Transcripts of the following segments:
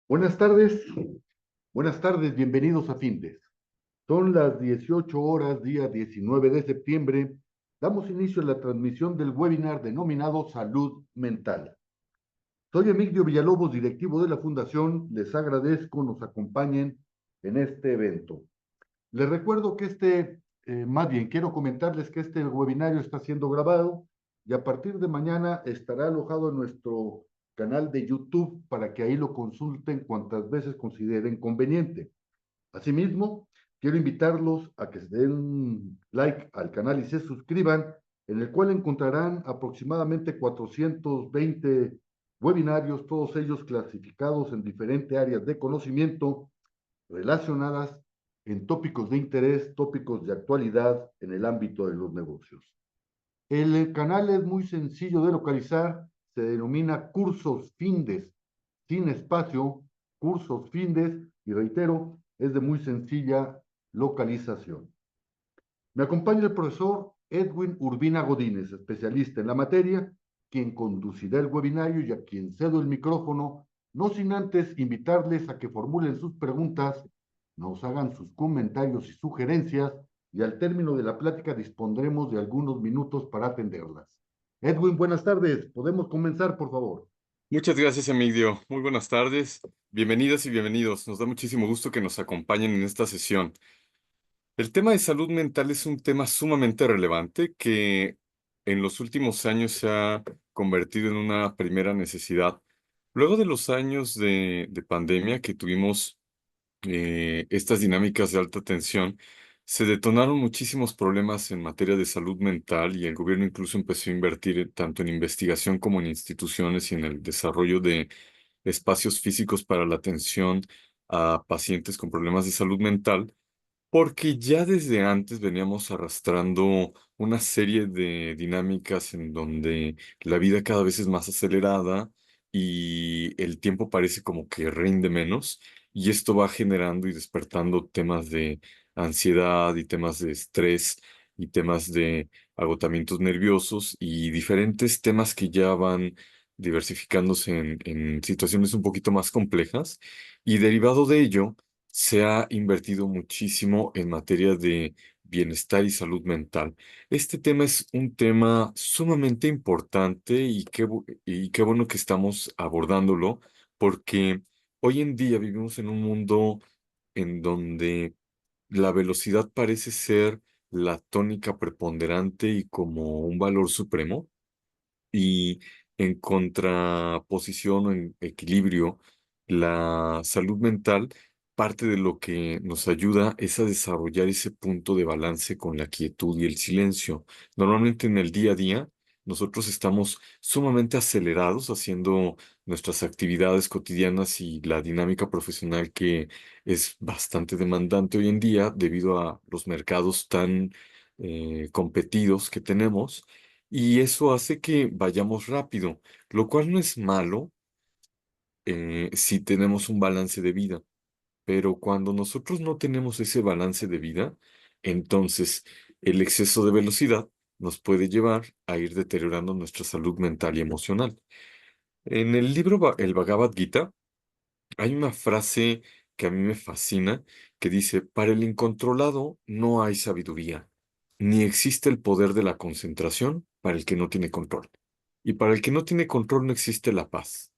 Buenas tardes, bienvenidos a Findes. Son las 18 horas, día 19 de septiembre. Damos inicio a la transmisión del webinar denominado Salud Mental. Soy Emigdio Villalobos, directivo de la Fundación. Les agradezco nos acompañen en este evento. Les recuerdo que más bien quiero comentarles que este webinario está siendo grabado y a partir de mañana estará alojado en nuestro canal de YouTube para que ahí lo consulten cuantas veces consideren conveniente. Asimismo, quiero invitarlos a que se den like al canal y se suscriban, en el cual encontrarán aproximadamente 420 webinarios, todos ellos clasificados en diferentes áreas de conocimiento relacionadas en tópicos de interés, tópicos de actualidad en el ámbito de los negocios. El canal es muy sencillo de localizar, se denomina Cursos Findes, sin espacio, Cursos Findes, y reitero, es de muy sencilla localización. Me acompaña el profesor Edwin Urbina Godínez, especialista en la materia, quien conducirá el webinario y a quien cedo el micrófono, no sin antes invitarles a que formulen sus preguntas, nos hagan sus comentarios y sugerencias, y al término de la plática dispondremos de algunos minutos para atenderlas. Edwin, buenas tardes. ¿Podemos comenzar, por favor? Muchas gracias, Emilio. Muy buenas tardes. Bienvenidas y bienvenidos. Nos da muchísimo gusto que nos acompañen en esta sesión. El tema de salud mental es un tema sumamente relevante que en los últimos años se ha convertido en una primera necesidad. Luego de los años de pandemia que tuvimos estas dinámicas de alta tensión, se detonaron muchísimos problemas en materia de salud mental y el gobierno incluso empezó a invertir tanto en investigación como en instituciones y en el desarrollo de espacios físicos para la atención a pacientes con problemas de salud mental, porque ya desde antes veníamos arrastrando una serie de dinámicas en donde la vida cada vez es más acelerada y el tiempo parece como que rinde menos, y esto va generando y despertando temas de ansiedad y temas de estrés y temas de agotamientos nerviosos y diferentes temas que ya van diversificándose en situaciones un poquito más complejas, y derivado de ello se ha invertido muchísimo en materia de bienestar y salud mental. Este tema es un tema sumamente importante y qué bueno que estamos abordándolo, porque hoy en día vivimos en un mundo en donde la velocidad parece ser la tónica preponderante y como un valor supremo, y en contraposición o en equilibrio, la salud mental, parte de lo que nos ayuda es a desarrollar ese punto de balance con la quietud y el silencio. Normalmente en el día a día, nosotros estamos sumamente acelerados haciendo nuestras actividades cotidianas y la dinámica profesional que es bastante demandante hoy en día debido a los mercados tan competidos que tenemos, y eso hace que vayamos rápido, lo cual no es malo si tenemos un balance de vida. Pero cuando nosotros no tenemos ese balance de vida, entonces el exceso de velocidad nos puede llevar a ir deteriorando nuestra salud mental y emocional. En el libro El Bhagavad Gita hay una frase que a mí me fascina, que dice: para el incontrolado no hay sabiduría, ni existe el poder de la concentración para el que no tiene control. Y para el que no tiene control no existe la paz.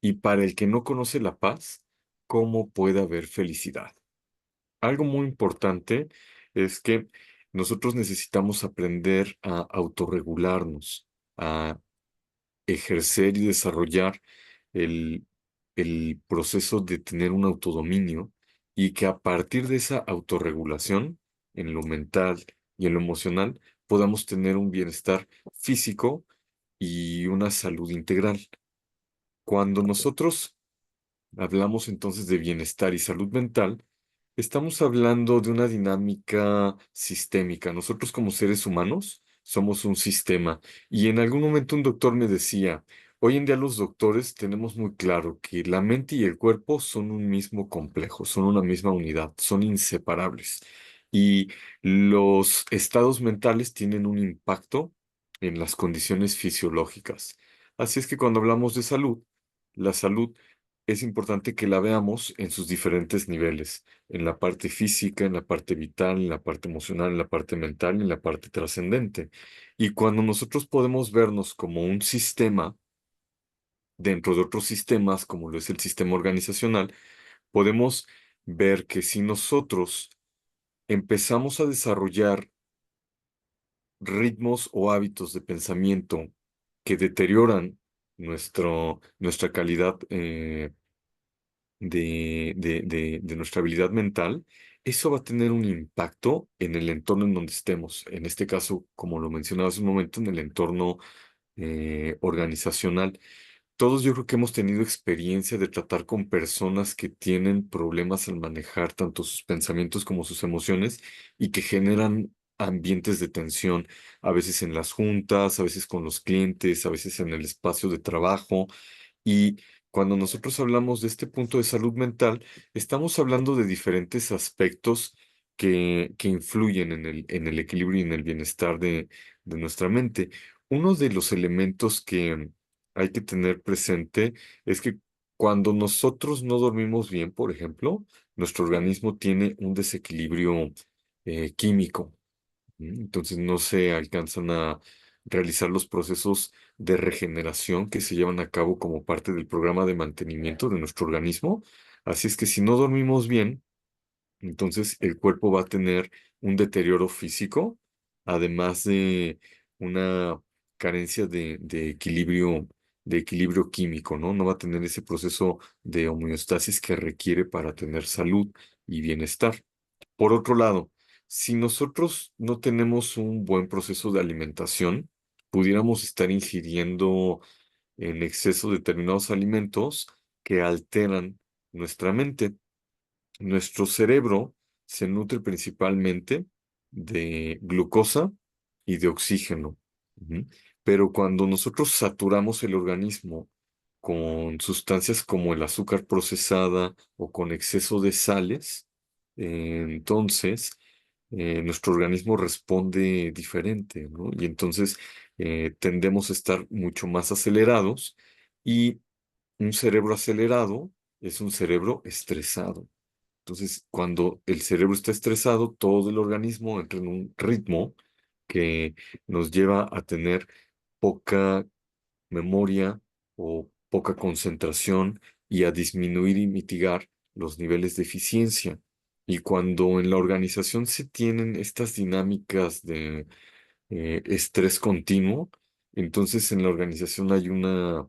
Y para el que no conoce la paz, ¿cómo puede haber felicidad? Algo muy importante es que nosotros necesitamos aprender a autorregularnos, a ejercer y desarrollar el, el proceso de tener un autodominio, y que a partir de esa autorregulación en lo mental y en lo emocional podamos tener un bienestar físico y una salud integral. Cuando nosotros hablamos entonces de bienestar y salud mental, estamos hablando de una dinámica sistémica. Nosotros como seres humanos somos un sistema. Y en algún momento un doctor me decía: hoy en día los doctores tenemos muy claro que la mente y el cuerpo son un mismo complejo, son una misma unidad, son inseparables. Y los estados mentales tienen un impacto en las condiciones fisiológicas. Así es que cuando hablamos de salud, la salud es importante que la veamos en sus diferentes niveles, en la parte física, en la parte vital, en la parte emocional, en la parte mental y en la parte trascendente. Y cuando nosotros podemos vernos como un sistema dentro de otros sistemas, como lo es el sistema organizacional, podemos ver que si nosotros empezamos a desarrollar ritmos o hábitos de pensamiento que deterioran nuestra calidad de nuestra habilidad mental, eso va a tener un impacto en el entorno en donde estemos. En este caso, como lo mencionaba hace un momento, en el entorno organizacional. Todos yo creo que hemos tenido experiencia de tratar con personas que tienen problemas al manejar tanto sus pensamientos como sus emociones y que generan ambientes de tensión, a veces en las juntas, a veces con los clientes, a veces en el espacio de trabajo. Y cuando nosotros hablamos de este punto de salud mental, estamos hablando de diferentes aspectos que influyen en el equilibrio y en el bienestar de nuestra mente. Uno de los elementos que hay que tener presente es que cuando nosotros no dormimos bien, por ejemplo, nuestro organismo tiene un desequilibrio químico. Entonces no se alcanzan a realizar los procesos de regeneración que se llevan a cabo como parte del programa de mantenimiento de nuestro organismo. Así es que si no dormimos bien, entonces el cuerpo va a tener un deterioro físico, además de una carencia de equilibrio químico, ¿no? No va a tener ese proceso de homeostasis que requiere para tener salud y bienestar. Por otro lado, si nosotros no tenemos un buen proceso de alimentación, pudiéramos estar ingiriendo en exceso determinados alimentos que alteran nuestra mente. Nuestro cerebro se nutre principalmente de glucosa y de oxígeno. Ujú. Pero cuando nosotros saturamos el organismo con sustancias como el azúcar procesada o con exceso de sales, entonces nuestro organismo responde diferente, ¿no? Y entonces tendemos a estar mucho más acelerados y un cerebro acelerado es un cerebro estresado. Entonces, cuando el cerebro está estresado, todo el organismo entra en un ritmo que nos lleva a tener poca memoria o poca concentración y a disminuir y mitigar los niveles de eficiencia. Y cuando en la organización se tienen estas dinámicas de estrés continuo, entonces en la organización hay una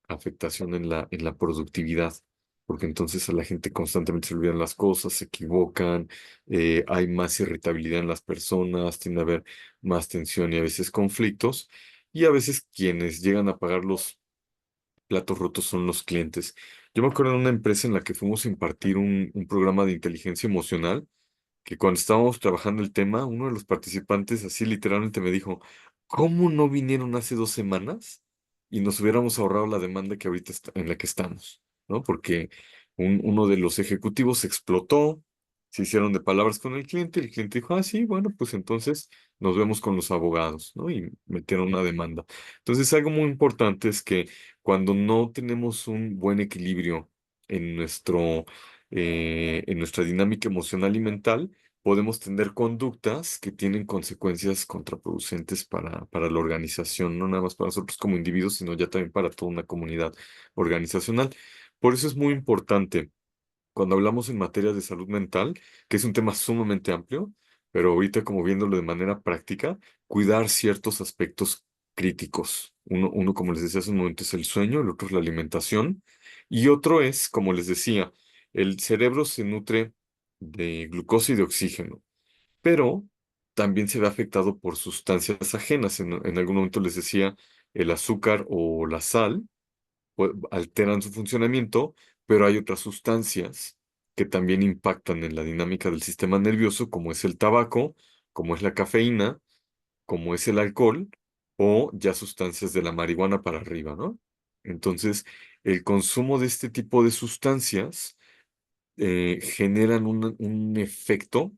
afectación en la productividad, porque entonces a la gente constantemente se olvidan las cosas, se equivocan, hay más irritabilidad en las personas, tiende a haber más tensión y a veces conflictos, y a veces quienes llegan a pagar los platos rotos son los clientes. Yo me acuerdo de una empresa en la que fuimos a impartir un programa de inteligencia emocional que cuando estábamos trabajando el tema, uno de los participantes así literalmente me dijo, ¿cómo no vinieron hace 2 semanas y nos hubiéramos ahorrado la demanda que ahorita en la que estamos? ¿No? Porque uno de los ejecutivos explotó, se hicieron de palabras con el cliente dijo, ah, sí, bueno, pues entonces nos vemos con los abogados, ¿no? Y metieron una demanda. Entonces, algo muy importante es que cuando no tenemos un buen equilibrio en en nuestra dinámica emocional y mental, podemos tener conductas que tienen consecuencias contraproducentes para la organización, no nada más para nosotros como individuos, sino ya también para toda una comunidad organizacional. Por eso es muy importante cuando hablamos en materia de salud mental, que es un tema sumamente amplio, pero ahorita como viéndolo de manera práctica, cuidar ciertos aspectos críticos. Uno, como les decía hace un momento, es el sueño, el otro es la alimentación, y otro es, como les decía, el cerebro se nutre de glucosa y de oxígeno, pero también se ve afectado por sustancias ajenas. En algún momento les decía, el azúcar o la sal alteran su funcionamiento, pero hay otras sustancias que también impactan en la dinámica del sistema nervioso, como es el tabaco, como es la cafeína, como es el alcohol, o ya sustancias de la marihuana para arriba, ¿no? Entonces, el consumo de este tipo de sustancias generan un efecto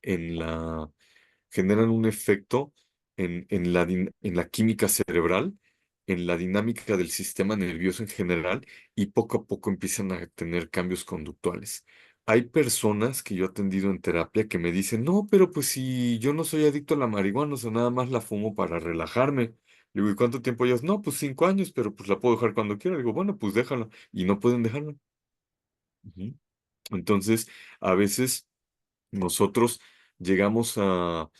en generan un efecto en la química cerebral en la dinámica del sistema nervioso en general y poco a poco empiezan a tener cambios conductuales. Hay personas que yo he atendido en terapia que me dicen, no, pero pues si yo no soy adicto a la marihuana, o sea, nada más la fumo para relajarme. Le digo, ¿y cuánto tiempo llevas? No, pues 5 años, pero pues la puedo dejar cuando quiera. Le digo, bueno, pues déjala. Y no pueden dejarla. Ujú. Entonces, a veces nosotros llegamos a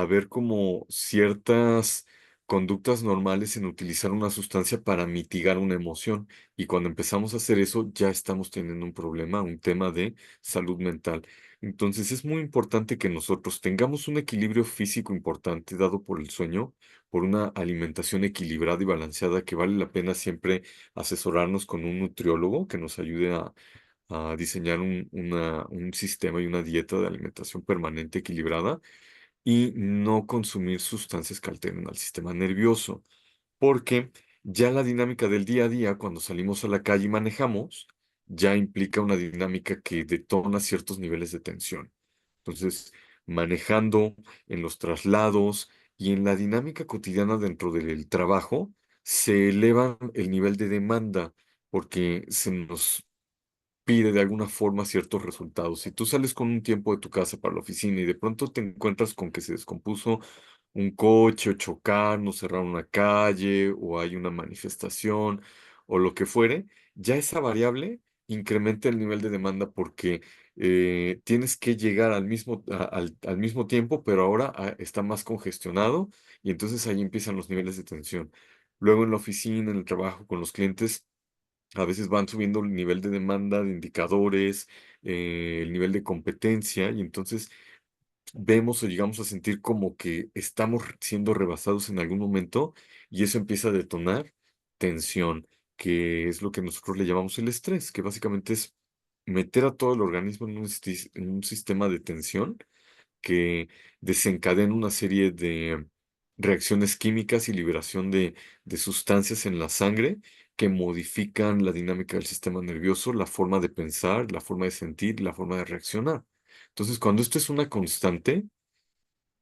ver como ciertas conductas normales en utilizar una sustancia para mitigar una emoción. Y cuando empezamos a hacer eso, ya estamos teniendo un problema, un tema de salud mental. Entonces es muy importante que nosotros tengamos un equilibrio físico importante dado por el sueño, por una alimentación equilibrada y balanceada que vale la pena siempre asesorarnos con un nutriólogo que nos ayude a diseñar un sistema y una dieta de alimentación permanente equilibrada y no consumir sustancias que alteren al sistema nervioso, porque ya la dinámica del día a día, cuando salimos a la calle y manejamos, ya implica una dinámica que detona ciertos niveles de tensión. Entonces, manejando en los traslados y en la dinámica cotidiana dentro del trabajo, se eleva el nivel de demanda porque se nos pide de alguna forma ciertos resultados. Si tú sales con un tiempo de tu casa para la oficina y de pronto te encuentras con que se descompuso un coche o chocaron o cerraron una calle o hay una manifestación o lo que fuere, ya esa variable incrementa el nivel de demanda porque tienes que llegar al mismo tiempo, pero ahora está más congestionado y entonces ahí empiezan los niveles de tensión. Luego en la oficina, en el trabajo con los clientes a veces van subiendo el nivel de demanda de indicadores, el nivel de competencia, y entonces vemos o llegamos a sentir como que estamos siendo rebasados en algún momento, y eso empieza a detonar tensión, que es lo que nosotros le llamamos el estrés, que básicamente es meter a todo el organismo en un sistema de tensión que desencadena una serie de reacciones químicas y liberación de sustancias en la sangre que modifican la dinámica del sistema nervioso, la forma de pensar, la forma de sentir, la forma de reaccionar. Entonces, cuando esto es una constante,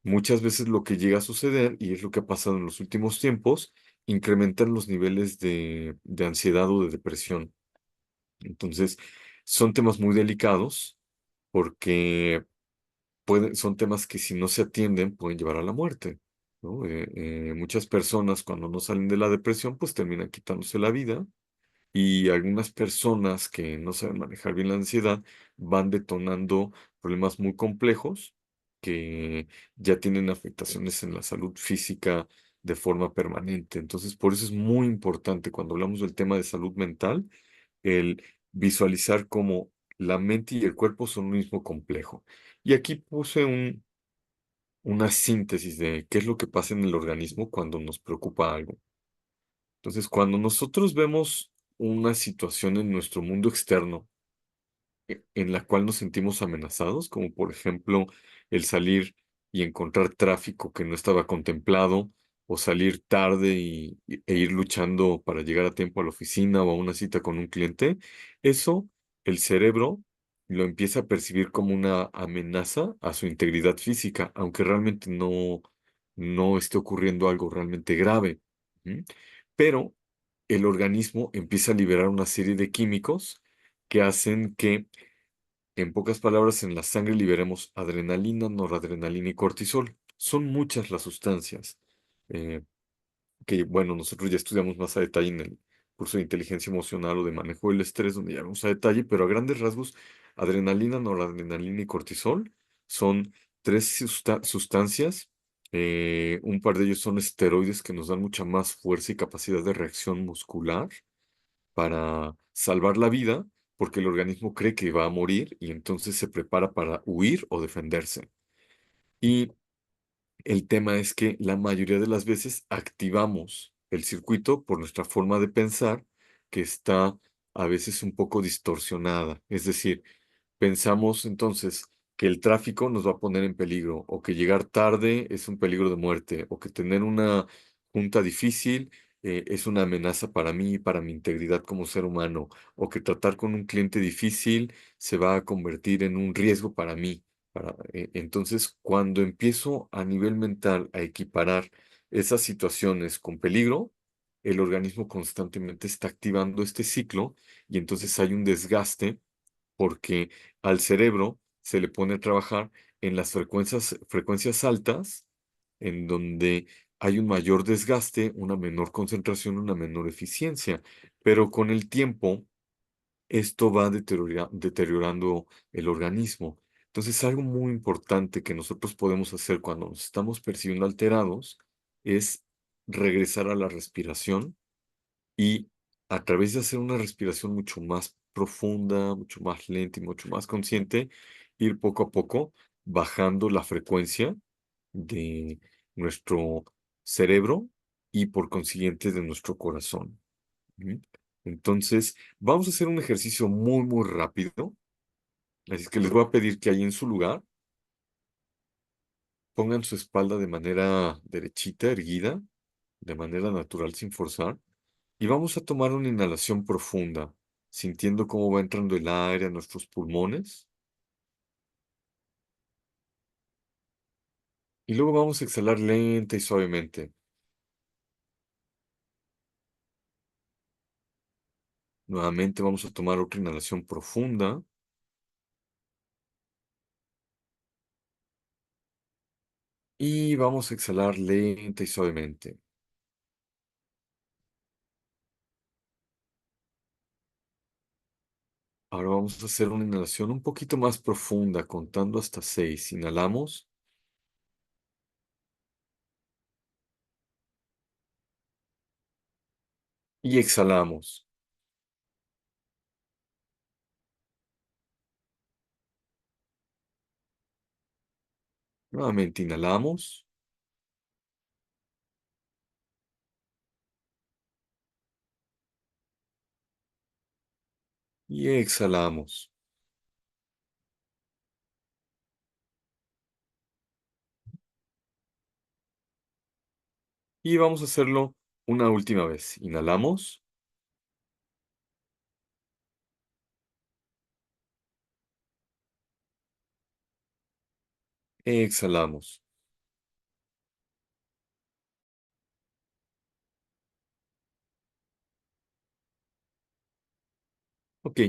muchas veces lo que llega a suceder, y es lo que ha pasado en los últimos tiempos, incrementan los niveles de ansiedad o de depresión. Entonces, son temas muy delicados porque son temas que si no se atienden pueden llevar a la muerte, ¿no? Muchas personas cuando no salen de la depresión pues terminan quitándose la vida y algunas personas que no saben manejar bien la ansiedad van detonando problemas muy complejos que ya tienen afectaciones en la salud física de forma permanente. Entonces, por eso es muy importante cuando hablamos del tema de salud mental, el visualizar cómo la mente y el cuerpo son un mismo complejo. Y aquí puse una síntesis de qué es lo que pasa en el organismo cuando nos preocupa algo. Entonces, cuando nosotros vemos una situación en nuestro mundo externo en la cual nos sentimos amenazados, como por ejemplo el salir y encontrar tráfico que no estaba contemplado, o salir tarde e ir luchando para llegar a tiempo a la oficina o a una cita con un cliente, eso el cerebro lo empieza a percibir como una amenaza a su integridad física, aunque realmente no esté ocurriendo algo realmente grave. ¿Mm? Pero el organismo empieza a liberar una serie de químicos que hacen que, en pocas palabras, en la sangre liberemos adrenalina, noradrenalina y cortisol. Son muchas las sustancias eh, que, bueno, nosotros ya estudiamos más a detalle en el curso de inteligencia emocional o de manejo del estrés, donde ya vamos a detalle, pero a grandes rasgos, adrenalina, noradrenalina y cortisol son tres sustancias. Un par de ellos son esteroides que nos dan mucha más fuerza y capacidad de reacción muscular para salvar la vida, porque el organismo cree que va a morir y entonces se prepara para huir o defenderse. Y el tema es que la mayoría de las veces activamos el circuito por nuestra forma de pensar, que está a veces un poco distorsionada. Es decir, pensamos entonces que el tráfico nos va a poner en peligro, o que llegar tarde es un peligro de muerte, o que tener una junta difícil es una amenaza para mí y para mi integridad como ser humano, o que tratar con un cliente difícil se va a convertir en un riesgo para mí. Entonces, cuando empiezo a nivel mental a equiparar esas situaciones con peligro, el organismo constantemente está activando este ciclo y entonces hay un desgaste porque al cerebro se le pone a trabajar en las frecuencias altas, en donde hay un mayor desgaste, una menor concentración, una menor eficiencia, pero con el tiempo esto va deteriorando el organismo. Entonces, algo muy importante que nosotros podemos hacer cuando nos estamos percibiendo alterados es regresar a la respiración y a través de hacer una respiración mucho más profunda, mucho más lenta y mucho más consciente, ir poco a poco bajando la frecuencia de nuestro cerebro y por consiguiente de nuestro corazón. ¿Mm? Entonces, vamos a hacer un ejercicio muy, muy rápido. Así es que les voy a pedir que ahí en su lugar pongan su espalda de manera derechita, erguida, de manera natural, sin forzar. Y vamos a tomar una inhalación profunda, sintiendo cómo va entrando el aire a nuestros pulmones. Y luego vamos a exhalar lenta y suavemente. Nuevamente vamos a tomar otra inhalación profunda. Y vamos a exhalar lenta y suavemente. Ahora vamos a hacer una inhalación un poquito más profunda, contando hasta 6. Inhalamos y exhalamos. Nuevamente inhalamos y exhalamos. Y vamos a hacerlo una última vez. Inhalamos, exhalamos. Ok,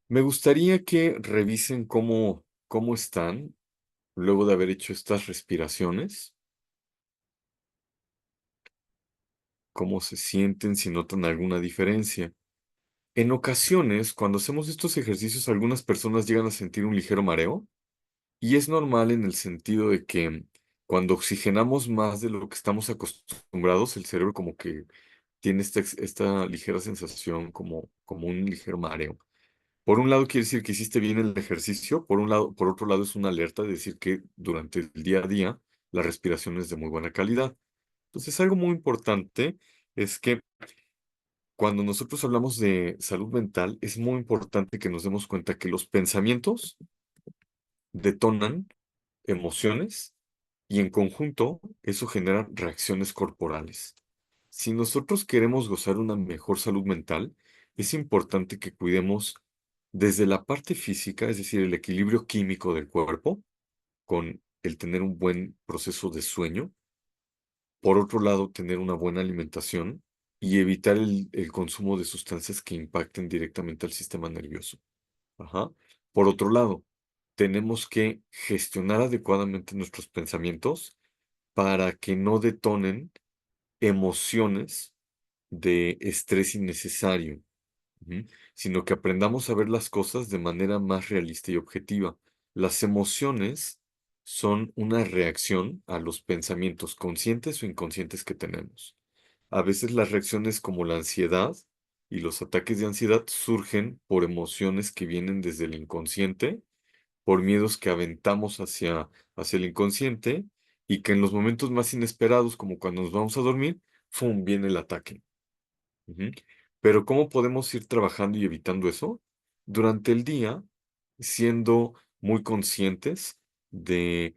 me gustaría que revisen cómo están luego de haber hecho estas respiraciones, cómo se sienten, si notan alguna diferencia. En ocasiones, cuando hacemos estos ejercicios, algunas personas llegan a sentir un ligero mareo y es normal en el sentido de que cuando oxigenamos más de lo que estamos acostumbrados, el cerebro como que tiene esta ligera sensación como un ligero mareo. Por un lado quiere decir que hiciste bien el ejercicio, por otro lado es una alerta de decir que durante el día a día la respiración es de muy buena calidad. Entonces, algo muy importante es que cuando nosotros hablamos de salud mental, es muy importante que nos demos cuenta que los pensamientos detonan emociones y en conjunto eso genera reacciones corporales. Si nosotros queremos gozar una mejor salud mental, es importante que cuidemos desde la parte física, es decir, el equilibrio químico del cuerpo, con el tener un buen proceso de sueño. Por otro lado, tener una buena alimentación y evitar el consumo de sustancias que impacten directamente al sistema nervioso. Ajá. Por otro lado, tenemos que gestionar adecuadamente nuestros pensamientos para que no detonen emociones de estrés innecesario, ujú, sino que aprendamos a ver las cosas de manera más realista y objetiva. Las emociones son una reacción a los pensamientos conscientes o inconscientes que tenemos. A veces las reacciones como la ansiedad y los ataques de ansiedad surgen por emociones que vienen desde el inconsciente, por miedos que aventamos hacia el inconsciente y que en los momentos más inesperados, como cuando nos vamos a dormir, ¡fum!, viene el ataque. Ujú. Pero ¿cómo podemos ir trabajando y evitando eso? Durante el día, siendo muy conscientes de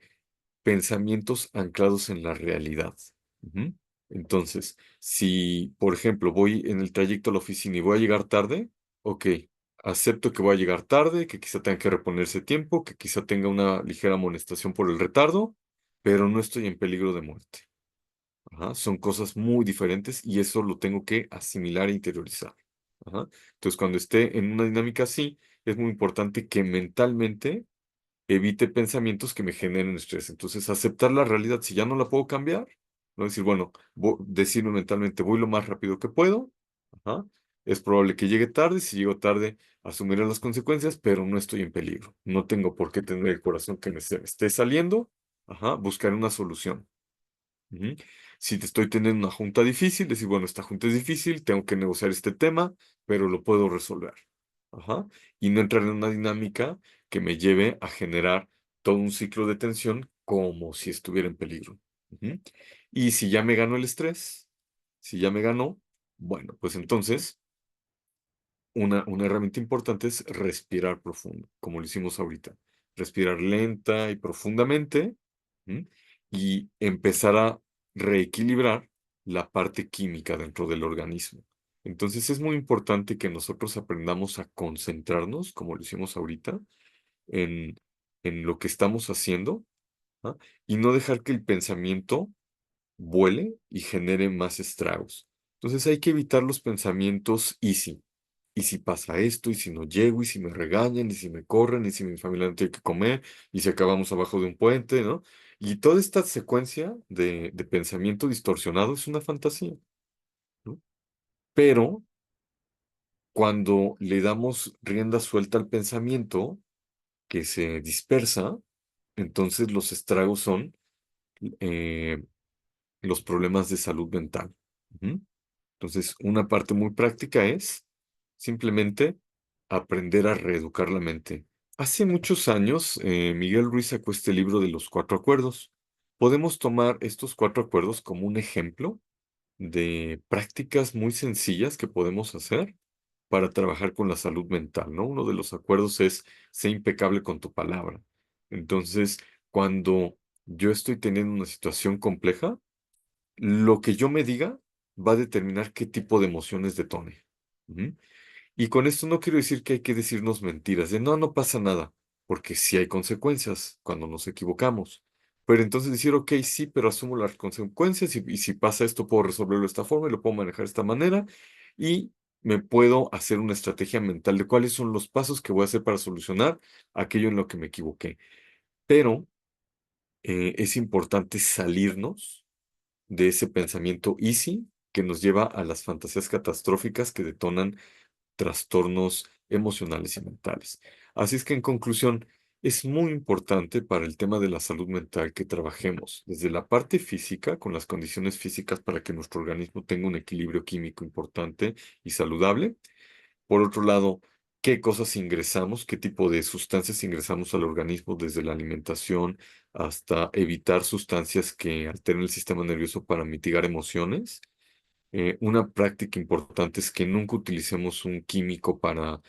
pensamientos anclados en la realidad. Ujú. Entonces, si, por ejemplo, voy en el trayecto a la oficina y voy a llegar tarde, ok, acepto que voy a llegar tarde, que quizá tenga que reponerse tiempo, que quizá tenga una ligera amonestación por el retardo, pero no estoy en peligro de muerte. Ajá, son cosas muy diferentes y eso lo tengo que asimilar e interiorizar. Ajá. Entonces, cuando esté en una dinámica así, es muy importante que mentalmente evite pensamientos que me generen estrés. Entonces, aceptar la realidad, si ya no la puedo cambiar, no decir, bueno, decirme mentalmente, voy lo más rápido que puedo. Ajá. Es probable que llegue tarde, si llego tarde, asumiré las consecuencias, pero no estoy en peligro. No tengo por qué tener el corazón que me esté saliendo. Ajá. Buscaré una solución. Ujú. Si te estoy teniendo una junta difícil, decir, bueno, esta junta es difícil, tengo que negociar este tema, pero lo puedo resolver. Ajá. Y no entrar en una dinámica que me lleve a generar todo un ciclo de tensión como si estuviera en peligro. Ujú. Y si ya me ganó el estrés, si ya me ganó, bueno, pues entonces una herramienta importante es respirar profundo, como lo hicimos ahorita. Respirar lenta y profundamente, ¿m? Y empezar a reequilibrar la parte química dentro del organismo. Entonces es muy importante que nosotros aprendamos a concentrarnos, como lo hicimos ahorita, en, en lo que estamos haciendo, ¿ah? Y no dejar que el pensamiento vuele y genere más estragos. Entonces hay que evitar los pensamientos easy. ¿Y si pasa esto? ¿Y si no llego? ¿Y si me regañan? ¿Y si me corren? ¿Y si mi familia no tiene que comer? ¿Y si acabamos abajo de un puente? ¿No? Y toda esta secuencia de pensamiento distorsionado es una fantasía, ¿no? Pero cuando le damos rienda suelta al pensamiento que se dispersa, entonces los estragos son eh, los problemas de salud mental. Ujú. Entonces, una parte muy práctica es simplemente aprender a reeducar la mente. Hace muchos años, Miguel Ruiz sacó este libro de los cuatro acuerdos. Podemos tomar estos cuatro acuerdos como un ejemplo de prácticas muy sencillas que podemos hacer para trabajar con la salud mental, ¿no? Uno de los acuerdos es ser impecable con tu palabra. Entonces, cuando yo estoy teniendo una situación compleja, lo que yo me diga va a determinar qué tipo de emociones detone. Ujú. Y con esto no quiero decir que hay que decirnos mentiras, de no, no pasa nada, porque sí hay consecuencias cuando nos equivocamos. Pero entonces decir, ok, sí, pero asumo las consecuencias y si pasa esto, puedo resolverlo de esta forma y lo puedo manejar de esta manera y me puedo hacer una estrategia mental de cuáles son los pasos que voy a hacer para solucionar aquello en lo que me equivoqué. Pero es importante salirnos de ese pensamiento easy que nos lleva a las fantasías catastróficas que detonan trastornos emocionales y mentales. Así es que en conclusión, es muy importante para el tema de la salud mental que trabajemos desde la parte física, con las condiciones físicas para que nuestro organismo tenga un equilibrio químico importante y saludable. Por otro lado, qué cosas ingresamos, qué tipo de sustancias ingresamos al organismo, desde la alimentación hasta evitar sustancias que alteren el sistema nervioso para mitigar emociones. Una práctica importante es que nunca utilicemos un químico para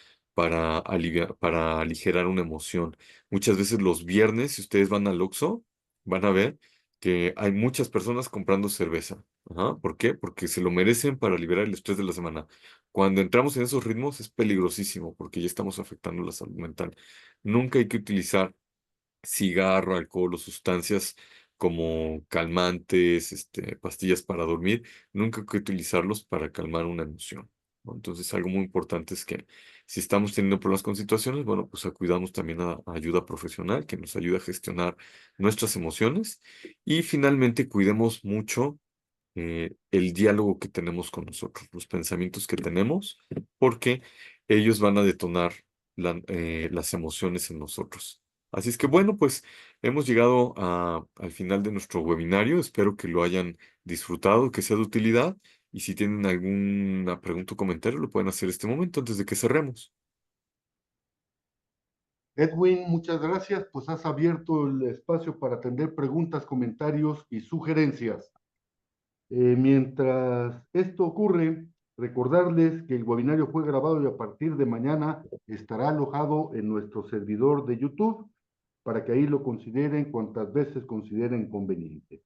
aligerar una emoción. Muchas veces los viernes, si ustedes van al Oxxo, van a ver que hay muchas personas comprando cerveza. Ajá. ¿Por qué? Porque se lo merecen para liberar el estrés de la semana. Cuando entramos en esos ritmos es peligrosísimo porque ya estamos afectando la salud mental. Nunca hay que utilizar cigarro, alcohol o sustancias como calmantes, pastillas para dormir, nunca hay que utilizarlos para calmar una emoción, ¿no? Entonces, algo muy importante es que si estamos teniendo problemas con situaciones, bueno, pues acudamos también a ayuda profesional que nos ayude a gestionar nuestras emociones y finalmente cuidemos mucho el diálogo que tenemos con nosotros, los pensamientos que tenemos, porque ellos van a detonar las emociones en nosotros. Así es que bueno, pues hemos llegado al final de nuestro webinario. Espero que lo hayan disfrutado, que sea de utilidad. Y si tienen alguna pregunta o comentario, lo pueden hacer este momento antes de que cerremos. Edwin, muchas gracias, pues has abierto el espacio para atender preguntas, comentarios y sugerencias. Mientras esto ocurre, recordarles que el webinario fue grabado y a partir de mañana estará alojado en nuestro servidor de YouTube para que ahí lo consideren cuantas veces consideren conveniente.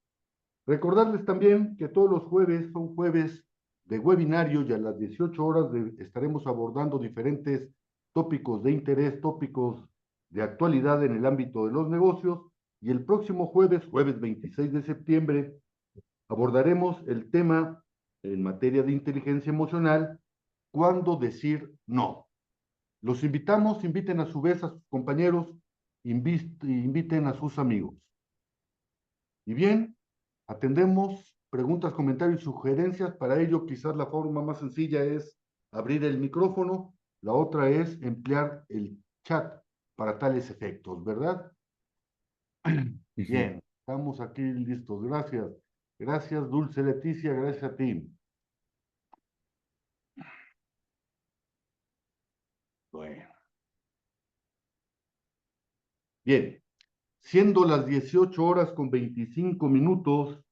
Recordarles también que todos los jueves son jueves de webinario y a las 18 horas estaremos abordando diferentes tópicos de interés, tópicos de actualidad en el ámbito de los negocios. Y el próximo jueves, jueves 26 de septiembre, Abordaremos el tema en materia de inteligencia emocional, cuándo decir no. Los invitamos, inviten a su vez a sus compañeros, inviten a sus amigos. Y bien, atendemos preguntas, comentarios y sugerencias. Para ello, quizás la forma más sencilla es abrir el micrófono, la otra es emplear el chat para tales efectos, ¿verdad? Ujú. Bien, estamos aquí listos. Gracias. Gracias, Dulce Leticia, gracias a ti. Bueno, bien. Siendo las 18 horas con 25 minutos,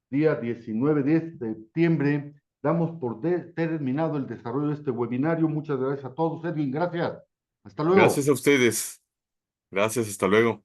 día 19 de septiembre, damos por terminado el desarrollo de este webinario. Muchas gracias a todos. Edwin, gracias. Hasta luego. Gracias a ustedes. Gracias, hasta luego.